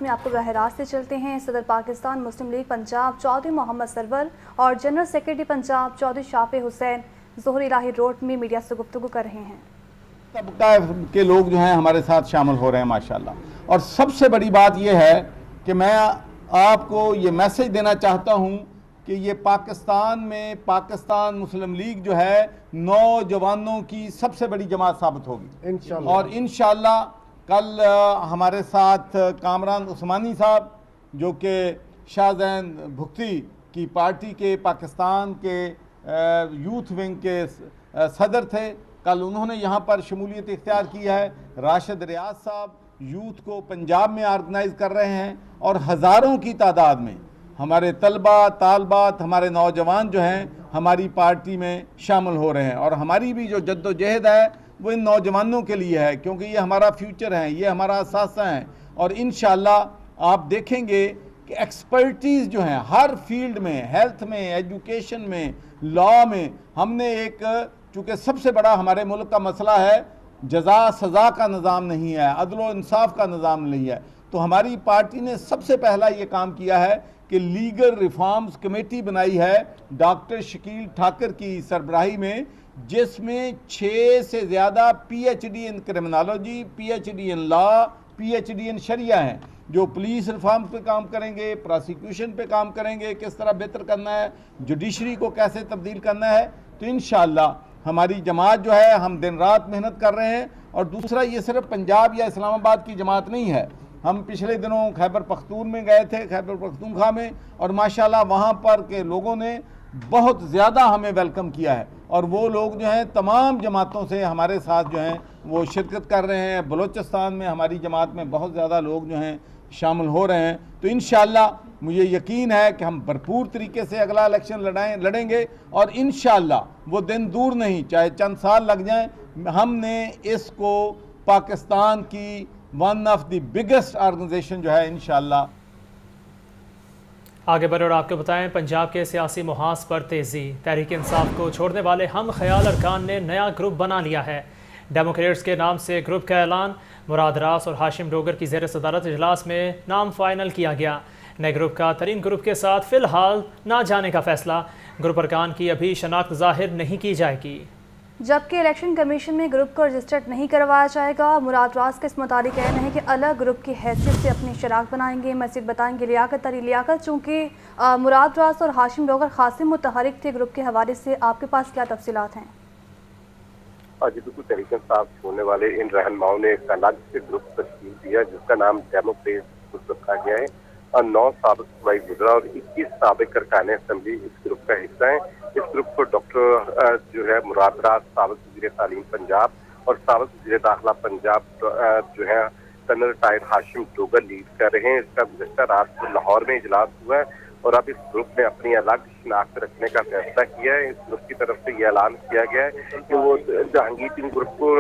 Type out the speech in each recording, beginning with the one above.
میں آپ کو براہ راست سے چلتے ہیں۔ صدر پاکستان مسلم لیگ پنجاب چودھری محمد سرور اور جنرل سیکرٹری پنجاب چودھری شافع حسین ظہور الہی روڈ میں میڈیا سے گفتگو کر رہے ہیں۔ طبقہ کے لوگ جو ہیں ہمارے ساتھ شامل ہو رہے ہیں ماشاءاللہ، اور سب سے بڑی بات یہ ہے کہ میں آپ کو یہ میسج دینا چاہتا ہوں کہ یہ پاکستان میں پاکستان مسلم لیگ جو ہے نوجوانوں کی سب سے بڑی جماعت ثابت ہوگی، اور انشاءاللہ کل ہمارے ساتھ کامران عثمانی صاحب جو کہ شاہ زین بھگتی کی پارٹی کے پاکستان کے یوتھ ونگ کے صدر تھے، کل انہوں نے یہاں پر شمولیت اختیار کی ہے۔ راشد ریاض صاحب یوتھ کو پنجاب میں آرگنائز کر رہے ہیں، اور ہزاروں کی تعداد میں ہمارے طلبہ طالبات ہمارے نوجوان جو ہیں ہماری پارٹی میں شامل ہو رہے ہیں، اور ہماری بھی جو جد و جہد ہے وہ ان نوجوانوں کے لیے ہے، کیونکہ یہ ہمارا فیوچر ہے، یہ ہمارا اثاثہ ہیں، اور انشاءاللہ آپ دیکھیں گے کہ ایکسپرٹیز جو ہیں ہر فیلڈ میں، ہیلتھ میں، ایجوکیشن میں، لاء میں، ہم نے ایک چونکہ سب سے بڑا ہمارے ملک کا مسئلہ ہے جزا سزا کا نظام نہیں ہے، عدل و انصاف کا نظام نہیں ہے، تو ہماری پارٹی نے سب سے پہلا یہ کام کیا ہے کہ لیگل ریفارمز کمیٹی بنائی ہے ڈاکٹر شکیل ٹھاکر کی سربراہی میں، جس میں 6 سے زیادہ پی ایچ ڈی ان کرمنالوجی، پی ایچ ڈی ان لاء، پی ایچ ڈی ان شریعہ ہیں، جو پولیس ریفارم پہ کام کریں گے، پراسیکیوشن پہ کام کریں گے، کس طرح بہتر کرنا ہے، جوڈیشری کو کیسے تبدیل کرنا ہے۔ تو انشاءاللہ ہماری جماعت جو ہے ہم دن رات محنت کر رہے ہیں، اور دوسرا یہ صرف پنجاب یا اسلام آباد کی جماعت نہیں ہے، ہم پچھلے دنوں خیبر پختون میں گئے تھے، خیبر پختونخوا میں، اور ماشاءاللہ وہاں پر کے لوگوں نے بہت زیادہ ہمیں ویلکم کیا ہے، اور وہ لوگ جو ہیں تمام جماعتوں سے ہمارے ساتھ جو ہیں وہ شرکت کر رہے ہیں۔ بلوچستان میں ہماری جماعت میں بہت زیادہ لوگ جو ہیں شامل ہو رہے ہیں، تو انشاءاللہ مجھے یقین ہے کہ ہم بھرپور طریقے سے اگلا الیکشن لڑیں گے، اور انشاءاللہ وہ دن دور نہیں، چاہے چند سال لگ جائیں، ہم نے اس کو پاکستان کی one of the biggest organisation جو ہے انشاءاللہ۔ آگے بڑھے اور آپ کو بتائیں، پنجاب کے سیاسی محاذ پر تیزی، تحریک انصاف کو چھوڑنے والے ہم خیال ارکان نے نیا گروپ بنا لیا ہے۔ ڈیموکریٹس کے نام سے گروپ کا اعلان، مراد راس اور ہاشم ڈوگر کی زیر صدارت اجلاس میں نام فائنل کیا گیا۔ نئے گروپ کا ترین گروپ کے ساتھ فی الحال نہ جانے کا فیصلہ، گروپ ارکان کی ابھی شناخت ظاہر نہیں کی جائے گی۔ جبکہ الیکشن کمیشن میں گروپ کو رجسٹرڈ نہیں کروایا جائے گا۔ مراد راس کا اس متعلق کہنا ہے کہ الگ گروپ کی حیثیت سے اپنی شراکت بنائیں گے۔ مزید بتائیں گے لیاقت علی۔ لیاقت، چونکہ مراد راس اور ہاشم ڈوگر خاصے متحرک تھے گروپ کے حوالے سے، آپ کے پاس کیا تفصیلات ہیں؟ جی بالکل، تحریک انصاف چھوڑنے والے ان رہنماؤں نے ایک الگ سے گروپ تشکیل دیا جس کا نام ڈیموکریٹس گروپ رکھا گیا ہے، اور 9 سابق صوبائی وزراء اور 21 سابق ارکان اسمبلی اس گروپ کا حصہ ہیں۔ اس گروپ کو ڈاکٹر جو ہے مراد راس سابق وزیر تعلیم پنجاب اور سابق وزیر داخلہ پنجاب جو ہے کرنل ریٹائرڈ ہاشم ڈوگر لیڈ کر رہے ہیں۔ اس کا گزشتہ رات کو لاہور میں اجلاس ہوا ہے، اور اب اس گروپ نے اپنی الگ شناخت رکھنے کا فیصلہ کیا ہے۔ اس گروپ کی طرف سے یہ اعلان کیا گیا ہے کہ وہ جہانگیر ان گروپ کو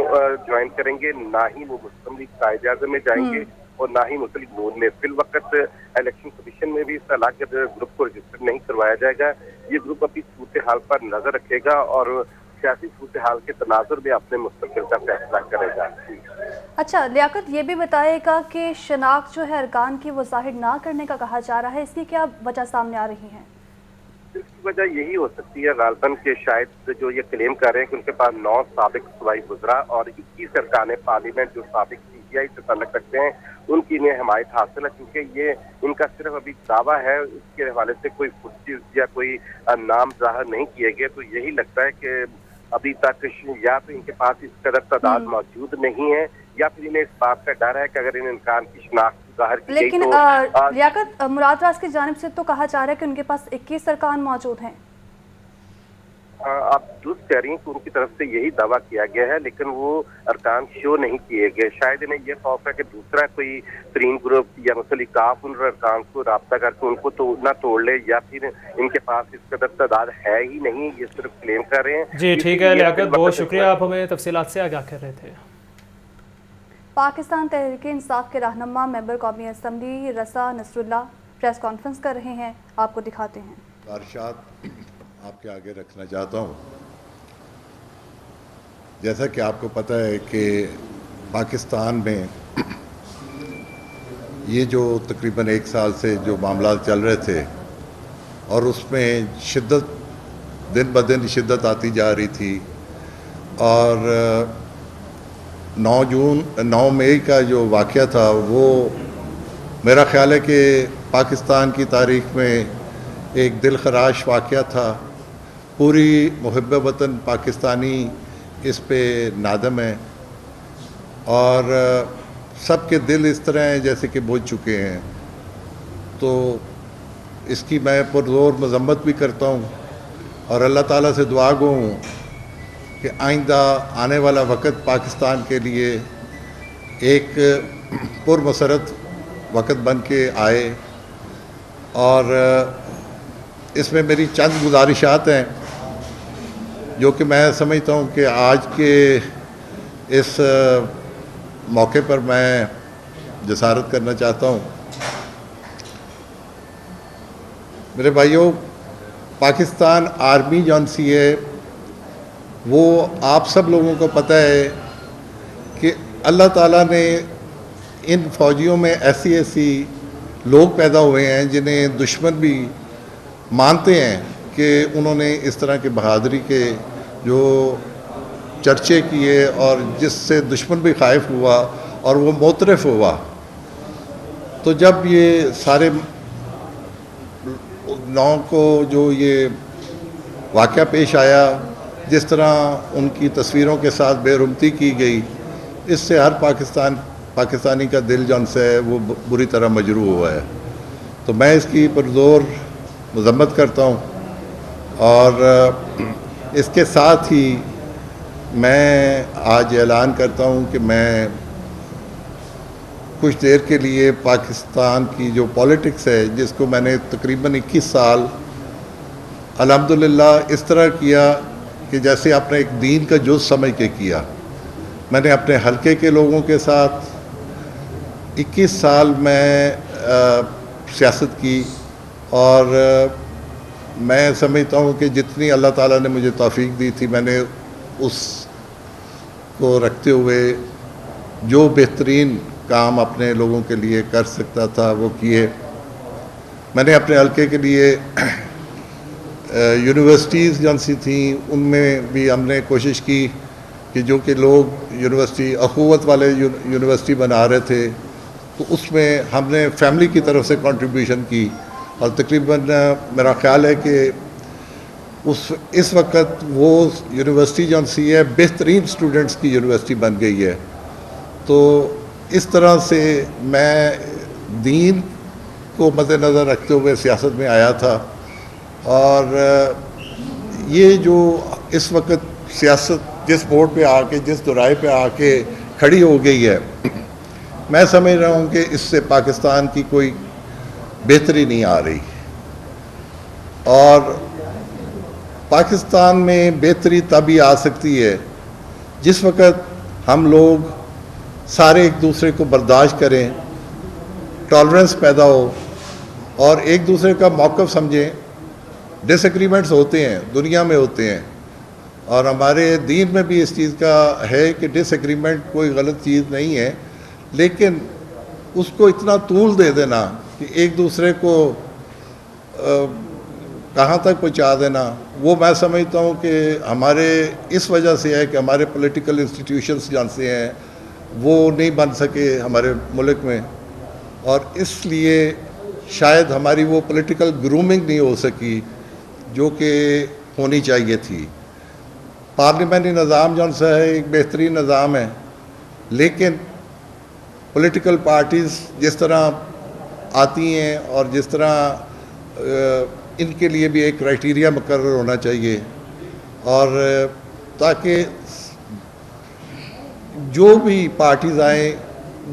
جوائن کریں گے، نہ ہی وہ مسلم لیگ قائد اعظم میں جائیں گے اور نہ ہی مسلم نون میں۔ فی الوقت الیکشن کمیشن میں بھی اس الگ گروپ کو رجسٹر نہیں کروایا جائے گا۔ یہ گروپ اپنی صورتحال پر نظر رکھے گا اور سیاسی صورتحال کے تناظر میں اپنے مستقبل کا فیصلہ کرے گا۔ اچھا لیاقت، یہ بھی بتائے گا کہ شناخت جو ہے ارکان کی وہ ظاہر نہ کرنے کا کہا جا رہا ہے، اس کی کیا وجہ سامنے آ رہی ہے؟ اس کی وجہ یہی ہو سکتی ہے غالباً کہ شاید جو یہ کلیم کر رہے ہیں کہ ان کے پاس 9 سابق صوبائی وزراء اور 21 ارکان پارلیمنٹ جو سابق پی ٹی آئی سے تعلق رکھتے ہیں ان کی انہیں حمایت حاصل ہے، کیونکہ یہ ان کا صرف ابھی دعویٰ ہے، اس کے حوالے سے کوئی کرسی یا کوئی نام ظاہر نہیں کیے گئے، تو یہی لگتا ہے کہ ابھی تک یا تو ان کے پاس اس قدر تعداد موجود نہیں ہے، یا پھر انہیں اس بات کا ڈر ہے کہ اگر ان ارکان کی شناخت ظاہر کی گئی لیکن تو لیاقت، مراد راس کی جانب سے تو کہا جا رہا ہے کہ ان کے پاس 21 ارکان موجود ہیں۔ آپ درست کہہ رہی ہیں کہ ان کی طرف سے یہی دعویٰ کیا گیا ہے، لیکن وہ ارکان شو نہیں کیے گئے۔ شاید انہیں یہ خوف ہے کہ دوسرا کوئی ترین گروپ یا مسلم کاف ان ارکان کو رابطہ کر کے ان کو نہ توڑ لے، یا پھر ان کے پاس اس قدر تعداد ہے ہی نہیں، یہ صرف کلیم کر رہے ہیں۔ جی ٹھیک ہے لیاقت، بہت شکریہ، آپ ہمیں تفصیلات سے آگاہ کر رہے تھے۔ پاکستان تحریک انصاف کے رہنما ممبر قومی اسمبلی رضا نصر اللہ پریس کانفرنس کر رہے ہیں، آپ کو دکھاتے ہیں۔ ارشاد آپ کے آگے رکھنا چاہتا ہوں۔ جیسا کہ آپ کو پتہ ہے کہ پاکستان میں یہ جو تقریباً 1 سال سے جو معاملات چل رہے تھے اور اس میں شدت دن بدن شدت آتی جا رہی تھی، اور 9 مئی کا جو واقعہ تھا وہ میرا خیال ہے کہ پاکستان کی تاریخ میں ایک دل خراش واقعہ تھا. پوری محب وطن پاکستانی اس پہ نادم ہے، اور سب کے دل اس طرح ہیں جیسے کہ بجھ چکے ہیں. تو اس کی میں پرزور مذمت بھی کرتا ہوں، اور اللہ تعالیٰ سے دعا گو ہوں کہ آئندہ آنے والا وقت پاکستان کے لیے ایک پرمسرت وقت بن کے آئے. اور اس میں میری چند گزارشات ہیں جو کہ میں سمجھتا ہوں کہ آج کے اس موقع پر میں جسارت کرنا چاہتا ہوں. میرے بھائیوں، پاکستان آرمی جون سی ہے وہ آپ سب لوگوں کو پتہ ہے کہ اللہ تعالیٰ نے ان فوجیوں میں ایسی لوگ پیدا ہوئے ہیں جنہیں دشمن بھی مانتے ہیں کہ انہوں نے اس طرح کے بہادری کے جو چرچے کیے اور جس سے دشمن بھی خائف ہوا اور وہ معترف ہوا. تو جب یہ سارے 9 کو جو یہ واقعہ پیش آیا، جس طرح ان کی تصویروں کے ساتھ بے رحمتی کی گئی، اس سے ہر پاکستانی کا دل جون سے ہے وہ بری طرح مجروح ہوا ہے. تو میں اس کی پرزور مذمت کرتا ہوں، اور اس کے ساتھ ہی میں آج اعلان کرتا ہوں کہ میں کچھ دیر کے لیے پاکستان کی جو پولیٹکس ہے، جس کو میں نے تقریباً 21 سال الحمدللہ اس طرح کیا کہ جیسے اپنے ایک دین کا جز سمجھ کے کیا. میں نے اپنے حلقے کے لوگوں کے ساتھ 21 سال میں سیاست کی، اور میں سمجھتا ہوں کہ جتنی اللہ تعالیٰ نے مجھے توفیق دی تھی، میں نے اس کو رکھتے ہوئے جو بہترین کام اپنے لوگوں کے لیے کر سکتا تھا وہ کیے. میں نے اپنے حلقے کے لیے یونیورسٹیز جون سی تھیں ان میں بھی ہم نے کوشش کی کہ جو کہ لوگ یونیورسٹی اخوت والے یونیورسٹی بنا رہے تھے، تو اس میں ہم نے فیملی کی طرف سے کنٹریبیوشن کی، اور تقریباً میرا خیال ہے کہ اس وقت وہ یونیورسٹی جون سی ہے بہترین اسٹوڈنٹس کی یونیورسٹی بن گئی ہے. تو اس طرح سے میں دین کو مد نظر رکھتے ہوئے سیاست میں آیا تھا. اور یہ جو اس وقت سیاست جس موڑ پہ آ کے، جس دورائے پہ آ کے کھڑی ہو گئی ہے، میں سمجھ رہا ہوں کہ اس سے پاکستان کی کوئی بہتری نہیں آ رہی. اور پاکستان میں بہتری تبھی آ سکتی ہے جس وقت ہم لوگ سارے ایک دوسرے کو برداشت کریں، ٹالرنس پیدا ہو، اور ایک دوسرے کا موقف سمجھیں. ڈس ایگریمنٹس ہوتے ہیں، دنیا میں ہوتے ہیں، اور ہمارے دین میں بھی اس چیز کا ہے کہ ڈس ایگریمنٹ کوئی غلط چیز نہیں ہے، لیکن اس کو اتنا طول دے دینا کہ ایک دوسرے کو کہاں تک پہنچا دینا، وہ میں سمجھتا ہوں کہ ہمارے اس وجہ سے ہے کہ ہمارے پولیٹیکل انسٹیٹیوشنس جان سے ہیں وہ نہیں بن سکے ہمارے ملک میں، اور اس لیے شاید ہماری وہ پولیٹیکل گرومنگ نہیں ہو سکی جو کہ ہونی چاہیے تھی. پارلیمنٹری نظام جون سا ہے ایک بہترین نظام ہے، لیکن پولیٹیکل پارٹیز جس طرح آتی ہیں اور جس طرح ان کے لیے بھی ایک کرائٹیریا مقرر ہونا چاہیے، اور تاکہ جو بھی پارٹیز آئیں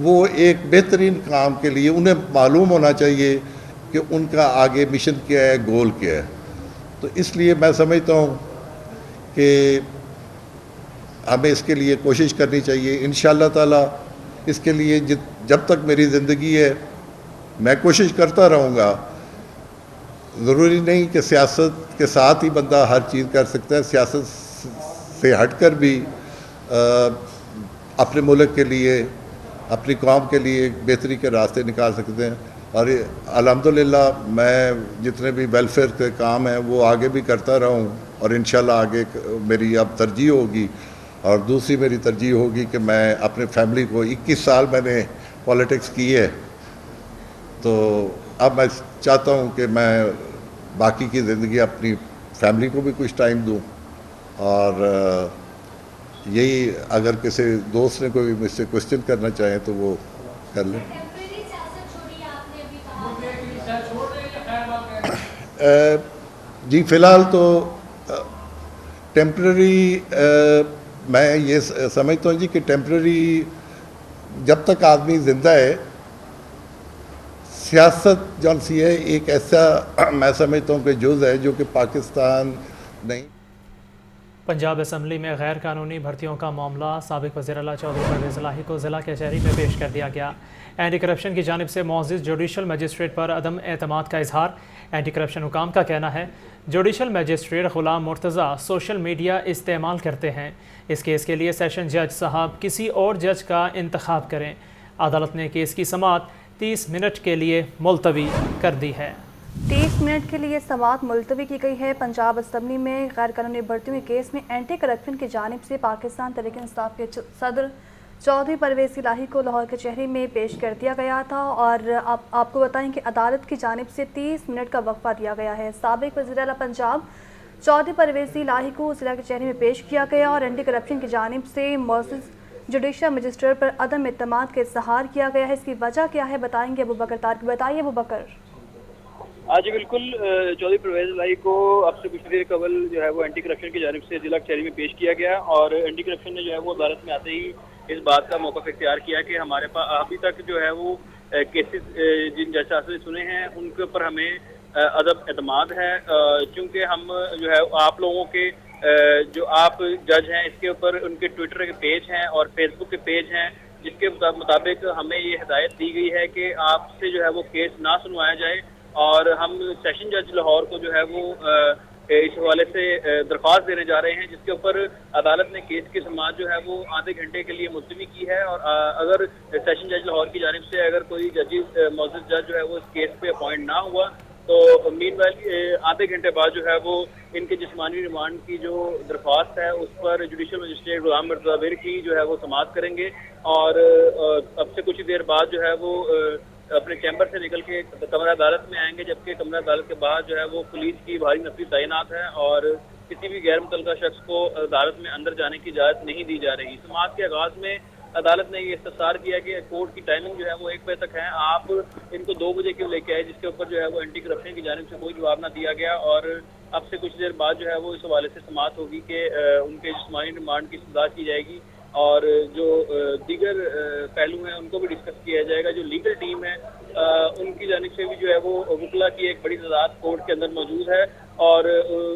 وہ ایک بہترین کام کے لیے انہیں معلوم ہونا چاہیے کہ ان کا آگے مشن کیا ہے، گول کیا ہے. تو اس لیے میں سمجھتا ہوں کہ ہمیں اس کے لیے کوشش کرنی چاہیے. انشاءاللہ تعالی اس کے لیے جب تک میری زندگی ہے میں کوشش کرتا رہوں گا. ضروری نہیں کہ سیاست کے ساتھ ہی بندہ ہر چیز کر سکتا ہے، سیاست سے ہٹ کر بھی اپنے ملک کے لیے اپنی قوم کے لیے ایک بہتری کے راستے نکال سکتے ہیں. اور الحمدللہ میں جتنے بھی ویلفیئر کے کام ہیں وہ آگے بھی کرتا رہا ہوں, اور انشاءاللہ آگے میری اب ترجیح ہوگی. اور دوسری میری ترجیح ہوگی کہ میں اپنے فیملی کو 21 سال میں نے پالیٹکس کی ہے, تو اب میں چاہتا ہوں کہ میں باقی کی زندگی اپنی فیملی کو بھی کچھ ٹائم دوں. اور یہی اگر کسی دوست نے کوئی مجھ سے کوشچن کرنا چاہیں تو وہ کر لیں. جی فی الحال تو ٹیمپرری میں یہ سمجھتا ہوں جی کہ ٹیمپرری جب تک آدمی زندہ ہے, سیاست جون سی ہے ایک ایسا میں سمجھتا ہوں کہ جز ہے جو کہ پاکستان نہیں. پنجاب اسمبلی میں غیر قانونی بھرتیوں کا معاملہ سابق وزیر اعلیٰ چودھری پرویز الہی کو ضلع کچہری میں پیش کر دیا گیا. اینٹی کرپشن کی جانب سے معزز جوڈیشل مجسٹریٹ پر عدم اعتماد کا اظہار. اینٹی کرپشن حکام کا کہنا ہے judicial magistrate Ghulam Murtaza social media استعمال کرتے ہیں. اس کیس کے لیے سیشن جج صاحب کسی اور جج کا انتخاب کریں. عدالت نے کیس کی سماعت 30 منٹ کے لیے ملتوی کر دی ہے. 30 منٹ کے لیے سماعت ملتوی کی گئی ہے. پنجاب اسمبلی میں غیر قانونی بھرتیوں کے کیس میں اینٹی کرپشن کی جانب سے پاکستان تحریک انصاف کے صدر چودھری پرویز الہی کو لاہور کچہری میں پیش کر دیا گیا تھا, اور آپ کو بتائیں کہ عدالت کی جانب سے 30 منٹ کا وقفہ دیا گیا ہے. سابق وزیر اعلیٰ پنجاب چودھری پرویز الہی کو ضلع کچہری میں پیش کیا گیا اور اینٹی کرپشن کی جانب سے معزز جوڈیشل مجسٹریٹ پر عدم اعتماد کا اظہار کیا گیا ہے. اس کی وجہ کیا ہے بتائیں گے ابو بکر طارق. بتائیے ابو بکر. جی بالکل, چودھری پرویز الہی کو اب سے کچھ دیر قبل جو ہے وہ اینٹی کرپشن کی جانب سے ضلع کچہری میں پیش کیا گیا, اور اینٹی کرپشن نے جو ہے وہ عدالت میں آتے ہی اس بات کا موقف اختیار کیا کہ ہمارے پاس ابھی تک جو ہے وہ کیسز جن جج صاحب نے سنے ہیں ان کے اوپر ہمیں عدم اعتماد ہے, چونکہ ہم جو ہے آپ لوگوں کے جو آپ جج ہیں اس کے اوپر ان کے ٹویٹر کے پیج ہیں اور فیس بک کے پیج ہیں, جس کے مطابق ہمیں یہ ہدایت دی گئی ہے کہ آپ سے جو ہے وہ کیس نہ سنوایا جائے. اور ہم سیشن جج لاہور کو جو ہے وہ اس حوالے سے درخواست دینے جا رہے ہیں, جس کے اوپر عدالت نے کیس کی سماعت جو ہے وہ آدھے گھنٹے کے لیے ملتوی کی ہے. اور اگر سیشن جج لاہور کی جانب سے اگر کوئی معزز جج جو ہے وہ اس کیس پہ اپوائنٹ نہ ہوا تو مین ویل آدھے گھنٹے بعد جو ہے وہ ان کے جسمانی ریمانڈ کی جو درخواست ہے اس پر جوڈیشل مجسٹریٹ غلام مرتضیٰ کی جو ہے وہ سماعت کریں گے. اور اب سے کچھ دیر بعد جو ہے وہ اپنے چیمبر سے نکل کے کمرہ عدالت میں آئیں گے, جبکہ کمرہ عدالت کے بعد جو ہے وہ پولیس کی بھاری نفری تعینات ہے اور کسی بھی غیر متعلقہ شخص کو عدالت میں اندر جانے کی اجازت نہیں دی جا رہی. سماعت کے آغاز میں عدالت نے یہ استفسار کیا کہ کورٹ کی ٹائمنگ جو ہے وہ 1 بجے تک ہے, آپ ان کو 2 بجے کیوں لے کے آئے, جس کے اوپر جو ہے وہ اینٹی کرپشن کی جانب سے کوئی جواب نہ دیا گیا. اور اب سے کچھ دیر بعد جو ہے وہ اس حوالے سے سماعت ہوگی کہ ان کے جسمانی ریمانڈ کی سزا کی جائے گی, اور جو دیگر پہلو ہیں ان کو بھی ڈسکس کیا جائے گا. جو لیگل ٹیم ہے ان کی جانب سے بھی جو ہے وہ وکلا کی ایک بڑی تعداد کورٹ کے اندر موجود ہے. اور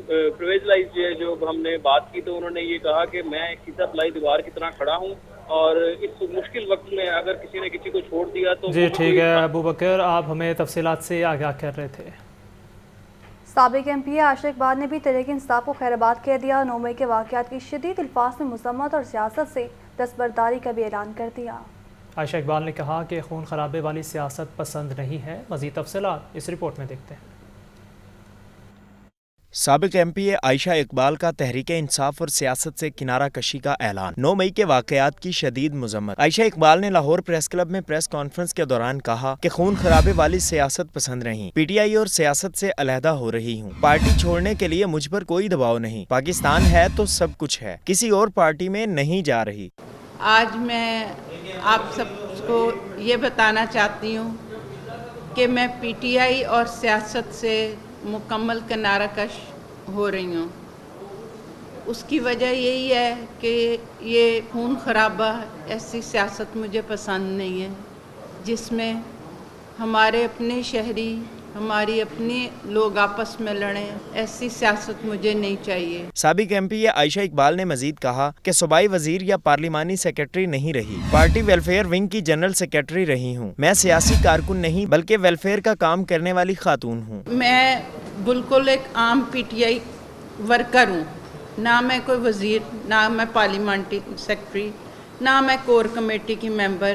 پرویز الہی جو ہم نے بات کی تو انہوں نے یہ کہا کہ میں ایک سیدھا پلائی دیوار کی طرح کھڑا ہوں, اور اس مشکل وقت میں اگر کسی نے کسی کو چھوڑ دیا تو جی ٹھیک ہے ابو بکر, آپ ہمیں تفصیلات سے آگاہ کر رہے تھے. سابق ایم پی عائشہ اقبال نے بھی تحریک انصاف کو خیر آباد کہہ دیا. 9 مئی کے واقعات کی شدید الفاظ میں مذمت اور سیاست سے دستبرداری کا بھی اعلان کر دیا. عائشہ اقبال نے کہا کہ خون خرابے والی سیاست پسند نہیں ہے. مزید تفصیلات اس رپورٹ میں دیکھتے ہیں. سابق ایم پی عائشہ اقبال کا تحریک انصاف اور سیاست سے کنارہ کشی کا اعلان. 9 مئی کے واقعات کی شدید مذمت. عائشہ اقبال نے لاہور پریس کلب میں پریس کانفرنس کے دوران کہا کہ خون خرابے والی سیاست پسند نہیں. پی ٹی آئی اور سیاست سے علیحدہ ہو رہی ہوں. پارٹی چھوڑنے کے لیے مجھ پر کوئی دباؤ نہیں. پاکستان ہے تو سب کچھ ہے. کسی اور پارٹی میں نہیں جا رہی. آج میں آپ سب کو یہ بتانا چاہتی ہوں کہ میں پی ٹی آئی اور سیاست سے مکمل کنارہ کش ہو رہی ہوں. اس کی وجہ یہی ہے کہ یہ خون خرابہ ایسی سیاست مجھے پسند نہیں ہے جس میں ہمارے اپنے شہری ہماری اپنے لوگ آپس میں لڑیں. ایسی سیاست مجھے نہیں چاہیے. سابق ایم پی عائشہ اقبال نے مزید کہا کہ صوبائی وزیر یا پارلیمانی سیکرٹری نہیں رہی. پارٹی ویلفیئر ونگ کی جنرل سیکرٹری رہی ہوں. میں سیاسی کارکن نہیں بلکہ ویلفیئر کا کام کرنے والی خاتون ہوں. میں بالکل ایک عام پی ٹی آئی ورکر ہوں. نہ میں کوئی وزیر, نہ میں پارلیمانٹری سیکرٹری, نہ میں کور کمیٹی کی ممبر.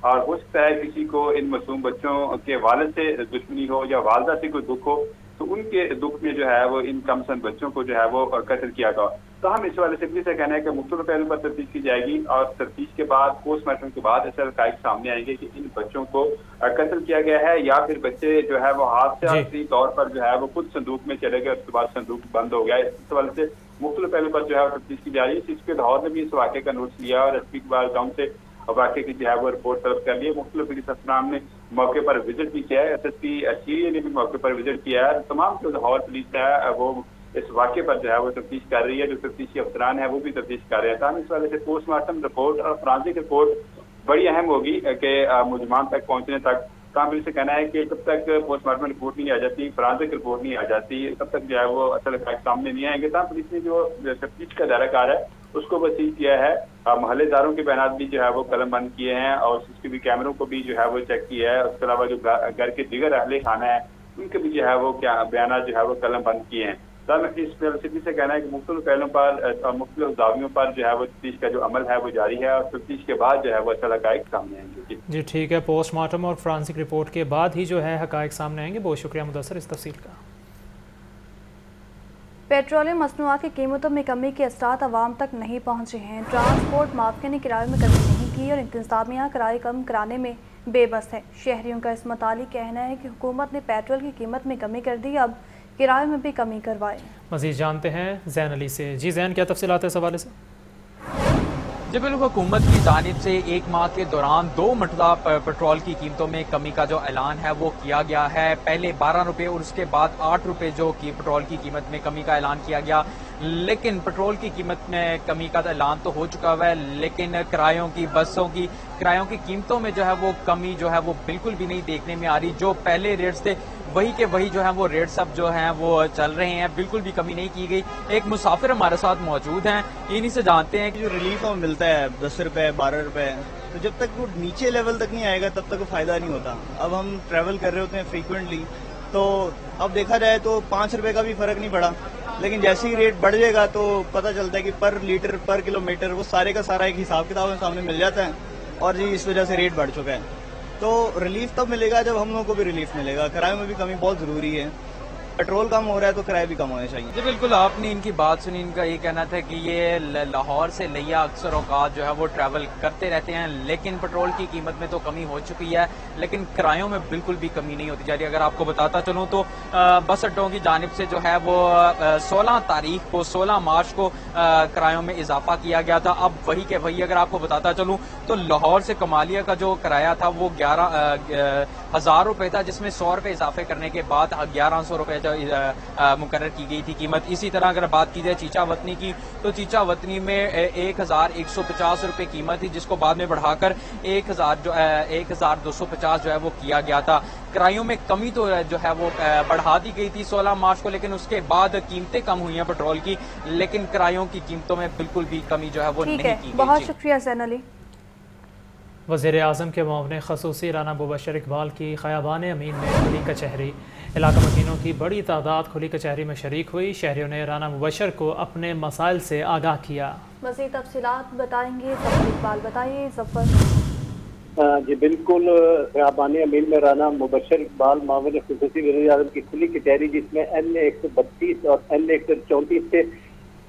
اور ہو سکتا ہے کسی کو ان معصوم بچوں کے والد سے دشمنی ہو یا والدہ سے کوئی دکھ ہو تو ان کے دکھ میں جو ہے وہ ان کم سن بچوں کو جو ہے وہ قتل کیا گیا. تو ہم اس والے سے کہنا ہے کہ مختلف پہلو پر تفتیش کی جائے گی اور تفتیش کے بعد پوسٹ مارٹم کے بعد ایسے حقائق سامنے آئیں گے کہ ان بچوں کو قتل کیا گیا ہے یا پھر بچے جو ہے وہ حادثاتی طور پر جو ہے وہ خود صندوق میں چلے گئے, اس کے بعد صندوق بند ہو گیا. اس حوالے سے مختلف پہلو پر جو ہے تفتیش کی جا رہی ہے. اس کے لاہور نے بھی اس واقعے کا نوٹس لیا اور ایس پی اقبال ٹاؤن سے واقعے کی جو ہے وہ رپورٹ طلب کر لی ہے. مختلف پولیس افسران نے موقع پر وزٹ بھی کیا ہے, ایس ایس پی اشیریہ نے بھی موقع پر وزٹ کیا ہے. تمام جو لاہور پولیس ہے وہ اس واقعے پر جو ہے وہ تفتیش کر رہی ہے, جو تفتیشی افسران ہیں وہ بھی تفتیش کر رہے ہیں. تاہم اس والے سے پوسٹ مارٹم رپورٹ اور فرانسک رپورٹ بڑی اہم ہوگی کہ ملزمان تک پہنچنے تک. تاہم پولیس سے کہنا ہے کہ جب تک پوسٹ مارٹم رپورٹ نہیں آ جاتی, فرانسک رپورٹ نہیں آ جاتی, تب تک جو ہے وہ اصل حقائق سامنے نہیں آئیں گے. تاہم پولیس نے جو تفتیش کا دائرہ کار ہے اس کو وسیع کیا ہے. محلے داروں کے بیانات بھی جو ہے وہ قلم بند کیے ہیں اور سی ٹی وی کیمروں کو بھی جو ہے وہ چیک کیا ہے. اس کے علاوہ جو گھر کے دیگر اہل خانہ ہیں ان کے بھی جو ہے وہ بیانات جو ہے وہ قلم بند کیے ہیں. اس یونیورسٹی سے کہنا ہے کہ مختلف پہلوؤں پر مختلف زاویوں پر جو ہے وہ تفتیش کا جو عمل ہے وہ جاری ہے اور تفتیش کے بعد جو ہے وہ اصل حقائق سامنے آئیں گے. جی ٹھیک ہے, پوسٹ مارٹم اور فرانسک رپورٹ کے بعد ہی جو ہے حقائق سامنے آئیں گے. بہت شکریہ مدثر اس تفصیل کا. پیٹرولیم مصنوعات کی قیمتوں میں کمی کے اثرات عوام تک نہیں پہنچے ہیں. ٹرانسپورٹ مافیا نے کرایوں میں کمی نہیں کی اور انتظامیہ کرائے کم کرانے میں بے بس ہے. شہریوں کا اس متعلق کہنا ہے کہ حکومت نے پیٹرول کی قیمت میں کمی کر دی, اب کرائے میں بھی کمی کروائے. مزید جانتے ہیں زین علی سے. جی زین, کیا تفصیلات ہیں اس حوالے سے؟ جی بالکل, حکومت کی جانب سے ایک ماہ کے دوران 2 مرتبہ پیٹرول کی قیمتوں میں کمی کا جو اعلان ہے وہ کیا گیا ہے. پہلے 12 روپے اور اس کے بعد 8 روپے جو پیٹرول کی قیمت میں کمی کا اعلان کیا گیا. لیکن پیٹرول کی قیمت میں کمی کا اعلان تو ہو چکا ہے, لیکن کرایوں کی, بسوں کی کرایوں کی قیمتوں میں جو ہے وہ کمی جو ہے وہ بالکل بھی نہیں دیکھنے میں آ رہی. جو پہلے ریٹس تھے وہی کے وہی جو ہے وہ ریٹس اب جو ہیں وہ چل رہے ہیں, بالکل بھی کمی نہیں کی گئی. ایک مسافر ہمارے ساتھ موجود ہیں, انہی سے جانتے ہیں کہ جو ریلیف ہمیں ملتا ہے 10 روپے 12 روپے, تو جب تک وہ نیچے لیول تک نہیں آئے گا تب تک وہ فائدہ نہیں ہوتا. اب ہم ٹریول کر رہے ہوتے ہیں فریکوینٹلی, تو اب دیکھا جائے تو 5 روپے کا بھی فرق نہیں پڑا, لیکن جیسے ہی ریٹ بڑھ جائے گا تو پتہ چلتا ہے کہ پر لیٹر پر کلومیٹر وہ سارے کا سارا ایک حساب کتاب سامنے مل جاتا ہے, اور جی اس وجہ سے ریٹ بڑھ چکا ہے. تو ریلیف تب ملے گا جب ہم لوگوں کو بھی ریلیف ملے گا. کرائے میں بھی کمی بہت ضروری ہے, پیٹرول کم ہو رہا ہے تو کرائے بھی کم ہونے چاہیے. جی بالکل, آپ نے ان کی بات سنی. ان کا یہ کہنا تھا کہ یہ لاہور سے لیا اکثر اوقات جو ہے وہ ٹریول کرتے رہتے ہیں, لیکن پیٹرول کی قیمت میں تو کمی ہو چکی ہے, لیکن کرایوں میں بالکل بھی کمی نہیں ہوتی جا رہی. اگر آپ کو بتاتا چلوں تو بس اڈوں کی جانب سے جو ہے وہ 16 تاریخ کو 16 مارچ کو کرایوں میں اضافہ کیا گیا تھا. اب وہی کے وہی اگر آپ کو بتاتا چلوں تو لاہور سے کمالیہ کا جو کرایہ تھا وہ 11,000 روپے تھا, جس میں 100 روپے اضافے کرنے کے بعد 1100 روپے مقرر کی گئی تھی قیمت. اسی طرح اگر بات کی جائے چیچا وطنی کی تو چیچا وطنی میں 1,150 روپے قیمت تھی, جس کو بعد میں بڑھا کر 1,250 جو ہے وہ کیا گیا تھا. کرایوں میں کمی تو جو ہے وہ بڑھا دی گئی تھی 16 مارچ کو, لیکن اس کے بعد قیمتیں کم ہوئی ہیں پیٹرول کی, لیکن کرایوں کی قیمتوں میں بالکل بھی کمی جو ہے وہ نہیں کی گئی. بہت شکریہ زین علی. وزیر اعظم کے معاون خصوصی رانا مبشر اقبال کی خیابان امین میں کھلی کچہری. علاقہ مکینوں کی بڑی تعداد کھلی کچہری میں شریک ہوئی. شہریوں نے رانا مبشر کو اپنے مسائل سے آگاہ کیا. مزید تفصیلات بتائیں گے ظفر اقبال. بتائیے ظفر. جی بالکل, خیابان امین میں رانا مبشر اقبال معاون خصوصی وزیر اعظم کی کھلی کچہری, جس میں N132 اور N134 سے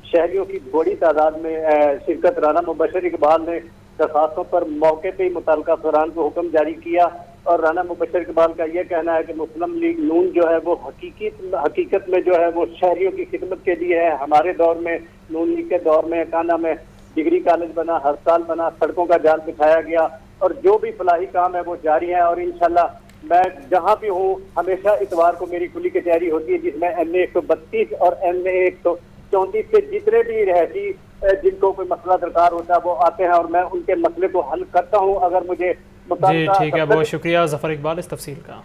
شہریوں کی بڑی تعداد میں شرکت. رانا مبشر اقبال نے درخواستوں پر موقع پہ ہی متعلقہ افسران کو حکم جاری کیا, اور رانا مبشر اقبال کا یہ کہنا ہے کہ مسلم لیگ نون جو ہے وہ حقیقت میں جو ہے وہ شہریوں کی خدمت کے لیے ہے. ہمارے دور میں, نون لیگ کے دور میں کانا میں ڈگری کالج بنا, ہسپتال بنا, سڑکوں کا جال بچھایا گیا, اور جو بھی فلاحی کام ہے وہ جاری ہے. اور انشاءاللہ میں جہاں بھی ہوں ہمیشہ اتوار کو میری کھلی کچہری ہوتی ہے, جس میں N132 اور N134 سے جتنے بھی رہائشی جن کو کوئی مسئلہ درکار ہوتا ہے وہ آتے ہیں, اور میں ان کے مسئلے کو حل کرتا ہوں. اگر مجھے جی ٹھیک ہے, بہت شکریہ ظفر اقبال اس تفصیل کا.